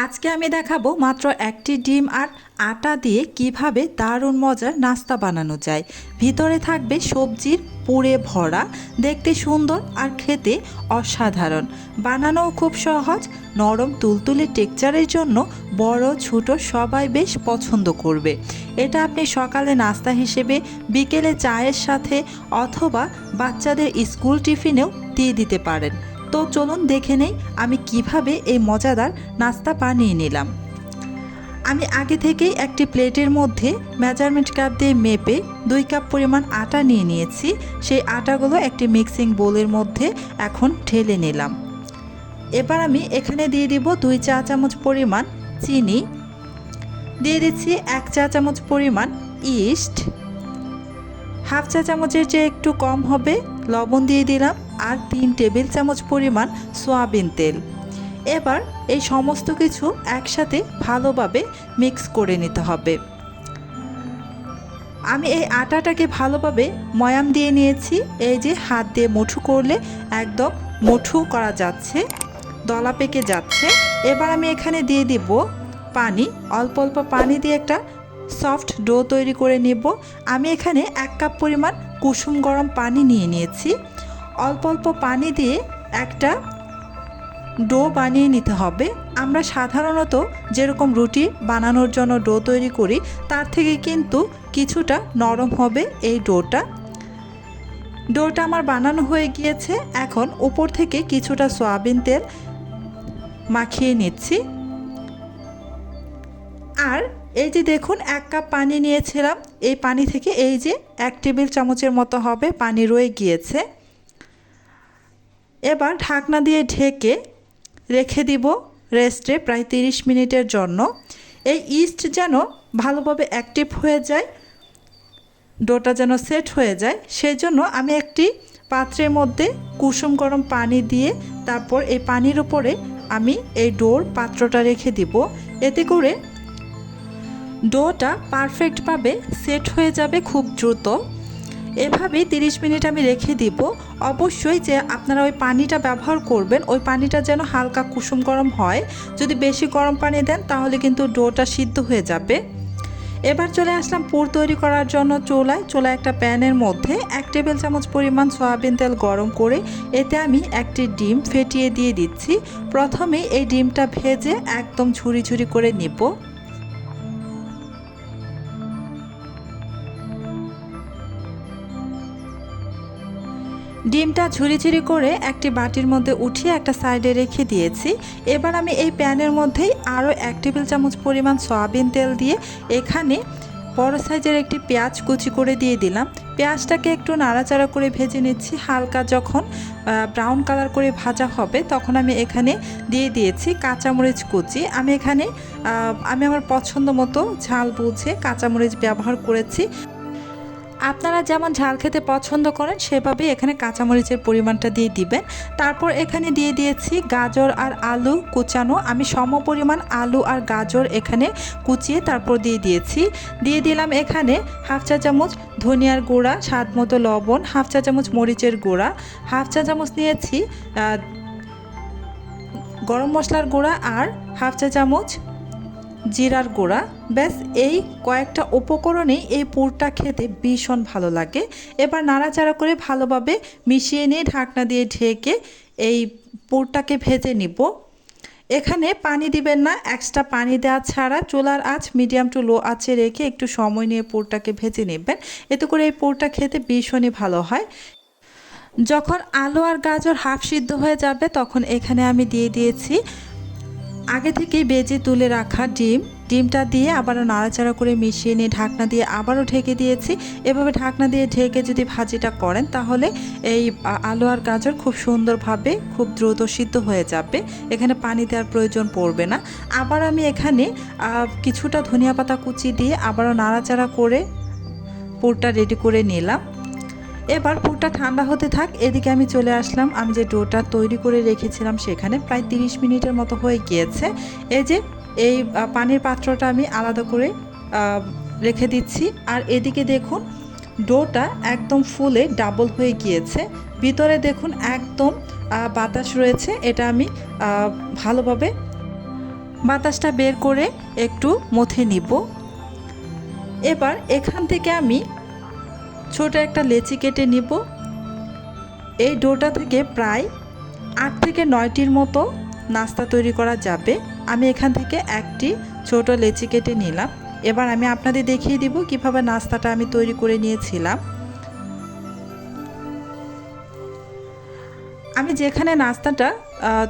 আজকে আমি দেখাবো মাত্র একটি ডিম আর আটা দিয়ে কিভাবে দারুণ মজার নাস্তা বানানো যায়। ভিতরে থাকবে সবজির পুরে ভরা, দেখতে সুন্দর আর খেতে অসাধারণ। বানানোও খুব সহজ, নরম তুলতুলে টেক্সচারের জন্য বড় ছোট সবাই বেশ পছন্দ করবে। এটা আপনি সকালে নাস্তা হিসেবে, বিকেলে চায়ের সাথে অথবা বাচ্চাদের স্কুল টিফিনেও দিয়ে দিতে পারেন। তো চলুন দেখে নেই আমি কিভাবে এই মজাদার নাস্তা বানিয়ে নিলাম। আমি আগে থেকেই একটি প্লেটের মধ্যে মেজারমেন্ট কাপ দিয়ে মেপে 2 কাপ পরিমাণ আটা নিয়ে নিয়েছি। সেই আটাগুলো একটি মিক্সিং বোলের মধ্যে এখন ঢেলে নিলাম। এবার আমি এখানে দিয়ে দিব 2 চা চামচ পরিমাণ চিনি, দিয়ে দিচ্ছি 1 চা চামচ পরিমাণ ইস্ট, হাফ চা চামচের চেয়ে একটু কম হবে লবণ দিয়ে দিলাম, আর 3 টেবিল চামচ পরিমাণ সয়াবিন তেল। এবার এই সমস্ত কিছু একসাথে ভালোভাবে মিক্স করে নিতে হবে। আমি এই আটাটাকে ভালোভাবে ময়াম দিয়ে নিয়েছি। এই যে হাত দিয়ে মুঠো করলে একদম মুঠো করা যাচ্ছে, দলা পেকে যাচ্ছে। এবার আমি এখানে দিয়ে দিব পানি, অল্প অল্প পানি দিয়ে একটা সফট ডো তৈরি করে নেব। আমি এখানে 1 কাপ পরিমাণ কুসুম গরম পানি নিয়ে নিয়েছি। অল্প অল্প পানি দিয়ে একটা ডো বানিয়ে নিতে হবে। আমরা সাধারণত যেরকম রুটি বানানোর জন্য ডো তৈরি করি তার থেকে কিন্তু কিছুটা নরম হবে এই ডোটা আমার বানানো হয়ে গিয়েছে। এখন উপর থেকে কিছুটা সয়াবিন তেল মাখিয়ে নিচ্ছি। আর এই যে দেখুন 1 কাপ পানি নিয়েছিলাম, এই পানি থেকে এই যে 1 টেবিল চামচের মতো হবে পানি রয়ে গিয়েছে। এবার ঢাকনা দিয়ে ঢেকে রেখে দিব রেস্টে প্রায় 30 মিনিটের জন্য। এই ইস্ট যেন ভালোভাবে অ্যাক্টিভ হয়ে যায়, ডোটা যেন সেট হয়ে যায়, সেই জন্য আমি একটি পাত্রের মধ্যে কুসুম গরম পানি দিয়ে তারপর এই পানির উপরে আমি এই ডোর পাত্রটা রেখে দিব। এতে করে ডোটা পারফেক্টভাবে সেট হয়ে যাবে খুব দ্রুত। এভাবে 30 মিনিট আমি রেখে দিব। অবশ্যই যে আপনারা ওই পানিটা ব্যবহার করবেন ওই পানিটা যেন হালকা কুসুম গরম হয়। যদি বেশি গরম পানি দেন তাহলে কিন্তু ডোটা সিদ্ধ হয়ে যাবে। এবার চলে আসলাম পুর তৈরি করার জন্য চুলায় একটা প্যানের মধ্যে 1 টেবিল চামচ পরিমাণ সয়াবিন তেল গরম করে এতে আমি একটি ডিম ফেটিয়ে দিয়ে দিচ্ছি। প্রথমে এই ডিমটা ভেজে একদম ঝুরি ঝুরি করে নিব। ডিমটা ঝুরি ঝুরি করে একটি বাটির মধ্যে উঠিয়ে একটা সাইডে রেখে দিয়েছি। এবার আমি এই প্যানের মধ্যেই আরও 1 টেবিল চামচ পরিমাণ সয়াবিন তেল দিয়ে এখানে বড় সাইজের একটি পেঁয়াজ কুচি করে দিয়ে দিলাম। পেঁয়াজটাকে একটু নাড়াচাড়া করে ভেজে নিচ্ছি। হালকা যখন ব্রাউন কালার করে ভাজা হবে তখন আমি এখানে দিয়ে দিয়েছি কাঁচামরিচ কুচি। আমি এখানে আমার পছন্দ মতো ঝাল বুঝে কাঁচামরিচ ব্যবহার করেছি। আপনারা যেমন ঝাল খেতে পছন্দ করেন সেভাবেই এখানে কাঁচামরিচের পরিমাণটা দিয়ে দিবেন। তারপর এখানে দিয়ে দিয়েছি গাজর আর আলু কুচানো। আমি সমপরিমাণ আলু আর গাজর এখানে কুচিয়ে তারপর দিয়ে দিলাম এখানে হাফ চা চামচ ধনিয়ার গুঁড়া, স্বাদ মতো লবণ, হাফ চা চামচ মরিচের গুঁড়া, হাফ চা চামচ নিয়েছি গরম মশলার গুঁড়া, আর হাফ চা চামচ জিরার গুঁড়া। ব্যাস এই কয়েকটা উপকরণেই এই পুরটা খেতে ভীষণ ভালো লাগে। এবার নাড়াচাড়া করে ভালোভাবে মিশিয়ে নিয়ে ঢাকনা দিয়ে ঢেকে এই পুরটাকে ভেজে নিব। এখানে পানি দিবেন না, এক্সট্রা পানি দেওয়া ছাড়া চুলার আঁচ মিডিয়াম টু লো আঁচে রেখে একটু সময় নিয়ে পুরটাকে ভেজে নেবেন। এতে করে এই পুরটা খেতে ভীষণই ভালো হয়। যখন আলু আর গাজর হাফ সিদ্ধ হয়ে যাবে তখন এখানে আমি দিয়ে দিয়েছি আগে থেকে বেজে তুলে রাখা ডিমটা দিয়ে আবারও নাড়াচাড়া করে মিশিয়ে নিয়ে ঢাকনা দিয়ে আবারও ঢেকে দিয়েছি। এভাবে ঢাকনা দিয়ে ঢেকে যদি ভাজিটা করেন তাহলে এই আলু আর গাজর খুব সুন্দরভাবে খুব দ্রুত সিদ্ধ হয়ে যাবে। এখানে পানি দেওয়ার প্রয়োজন পড়বে না। আবার আমি এখানে কিছুটা ধনিয়া পাতা কুচি দিয়ে আবারও নাড়াচাড়া করে পুরটা রেডি করে নিলাম। এবার পুরটা ঠান্ডা হতে থাক। এদিকে আমি চলে আসলাম, আমি যে ডোটা তৈরি করে রেখেছিলাম সেখানে প্রায় 30 মিনিটের মতো হয়ে গিয়েছে। এই পানির পাত্রটা আমি আলাদা করে রেখে দিচ্ছি। আর এদিকে দেখুন ডোটা একদম ফুলে ডাবল হয়ে গিয়েছে। ভিতরে দেখুন একদম বাতাস রয়েছে। এটা আমি ভালোভাবে বাতাসটা বের করে একটু মথে নিব। এবার এখান থেকে আমি ছোট একটা লেচি কেটে নিব। এই ডোটা থেকে প্রায় 8 থেকে 9টির মতো নাস্তা তৈরি করা যাবে। আমি এখান থেকে একটি ছোট লেচি কেটে নিলাম। এবার আমি আপনাদের দেখিয়ে দিব কিভাবে নাস্তাটা আমি তৈরি করে নিয়েছিলাম। আমি যেখানে নাস্তাটা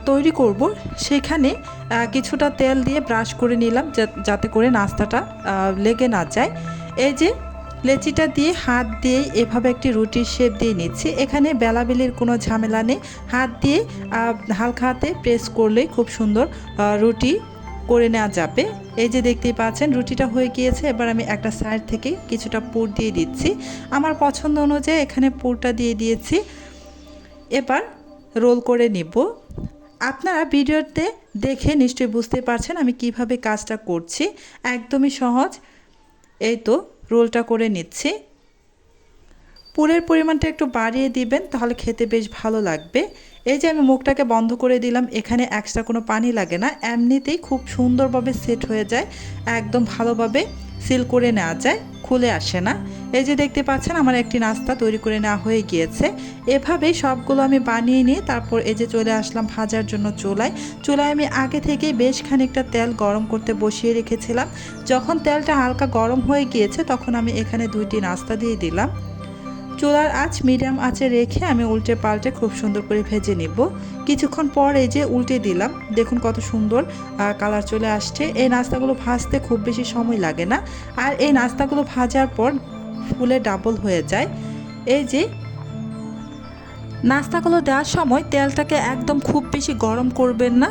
তৈরি করব সেখানে কিছুটা তেল দিয়ে ব্রাশ করে নিলাম যাতে করে নাস্তাটা লেগে না যায়। এই যে লেচিটা দিয়ে হাত দিয়ে এভাবে একটি রুটির শেপ দিয়ে নিচ্ছি। এখানে বেলাবেলির কোনো ঝামেলা নেই, হাত দিয়ে হালকা হাতে প্রেস করলেই খুব সুন্দর রুটি করে নেওয়া যাবে। এই যে দেখতেই পাচ্ছেন রুটিটা হয়ে গিয়েছে। এবার আমি একটা সাইড থেকে কিছুটা পুর দিয়ে দিচ্ছি, আমার পছন্দ অনুযায়ী এখানে পুরটা দিয়ে দিয়েছি। এবার রোল করে নিব। আপনারা ভিডিওতে দেখে নিশ্চয়ই বুঝতে পারছেন আমি কিভাবে কাজটা করছি, একদমই সহজ। এই তো রোলটা করে নিচ্ছি। পুরের পরিমাণটা একটু বাড়িয়ে দিবেন, তাহলে খেতে বেশ ভালো লাগবে। এই যে আমি মুখটাকে বন্ধ করে দিলাম, এখানে এক্সট্রা কোনো পানি লাগে না, এমনিতেই খুব সুন্দরভাবে সেট হয়ে যায়, একদম ভালোভাবে সিল করে নেওয়া যায়, খুলে আসে না। এই যে দেখতে পাচ্ছেন আমার একটি নাস্তা তৈরি করে নেওয়া হয়ে গিয়েছে। এভাবেই সবগুলো আমি বানিয়ে নিয়ে তারপর এই যে চলে আসলাম ভাজার জন্য চুলায় আমি আগে থেকেই বেশ খানিকটা তেল গরম করতে বসিয়ে রেখেছিলাম। যখন তেলটা হালকা গরম হয়ে গিয়েছে তখন আমি এখানে 2টি নাস্তা দিয়ে দিলাম। চুলার আঁচ মিডিয়াম আঁচে রেখে আমি উল্টে পাল্টে খুব সুন্দর করে ভেজে নিব। কিছুক্ষণ পর এই যে উল্টে দিলাম, দেখুন কত সুন্দর কালার চলে আসছে। এই নাস্তাগুলো ভাজতে খুব বেশি সময় লাগে না, আর এই নাস্তাগুলো ভাজার পর ফুলে ডাবল হয়ে যায়। এই যে নাস্তাগুলো দেওয়ার সময় তেলটাকে একদম খুব বেশি গরম করবেন না,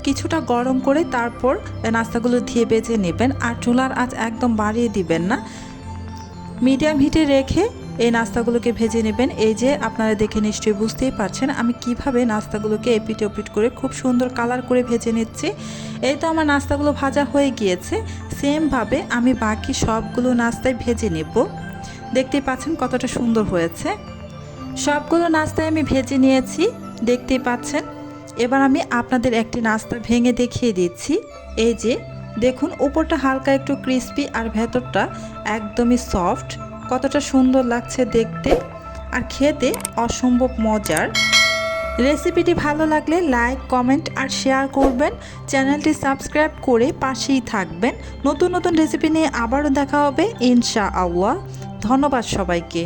কিছুটা গরম করে তারপর নাস্তাগুলো দিয়ে ভেজে নেবেন। আর চুলার আঁচ একদম বাড়িয়ে দিবেন না, মিডিয়াম হিটে রেখে এই নাস্তাগুলোকে ভেজে নেবেন। এই যে আপনারা দেখে নিশ্চয়ই বুঝতেই পারছেন আমি কিভাবে নাস্তাগুলোকে এপিট ওপিট করে খুব সুন্দর কালার করে ভেজে নিচ্ছি। এই তো আমার নাস্তাগুলো ভাজা হয়ে গিয়েছে। সেমভাবে আমি বাকি সবগুলো নাস্তায় ভেজে নেব। দেখতেই পাচ্ছেন কতটা সুন্দর হয়েছে। সবগুলো নাস্তায় আমি ভেজে নিয়েছি, দেখতেই পাচ্ছেন। এবার আমি আপনাদের একটি নাস্তা ভেঙে দেখিয়ে দিচ্ছি। এই যে দেখুন উপরটা হালকা একটু ক্রিস্পি আর ভেতরটা একদমই সফট, কতটা সুন্দর লাগছে দেখতে আর খেতে অসম্ভব মজার। রেসিপিটি ভালো লাগলে লাইক, কমেন্ট আর শেয়ার করবেন। চ্যানেলটি সাবস্ক্রাইব করে পাশেই থাকবেন। নতুন নতুন রেসিপি নিয়ে আবারও দেখা হবে ইনশাআল্লাহ। ধন্যবাদ সবাইকে।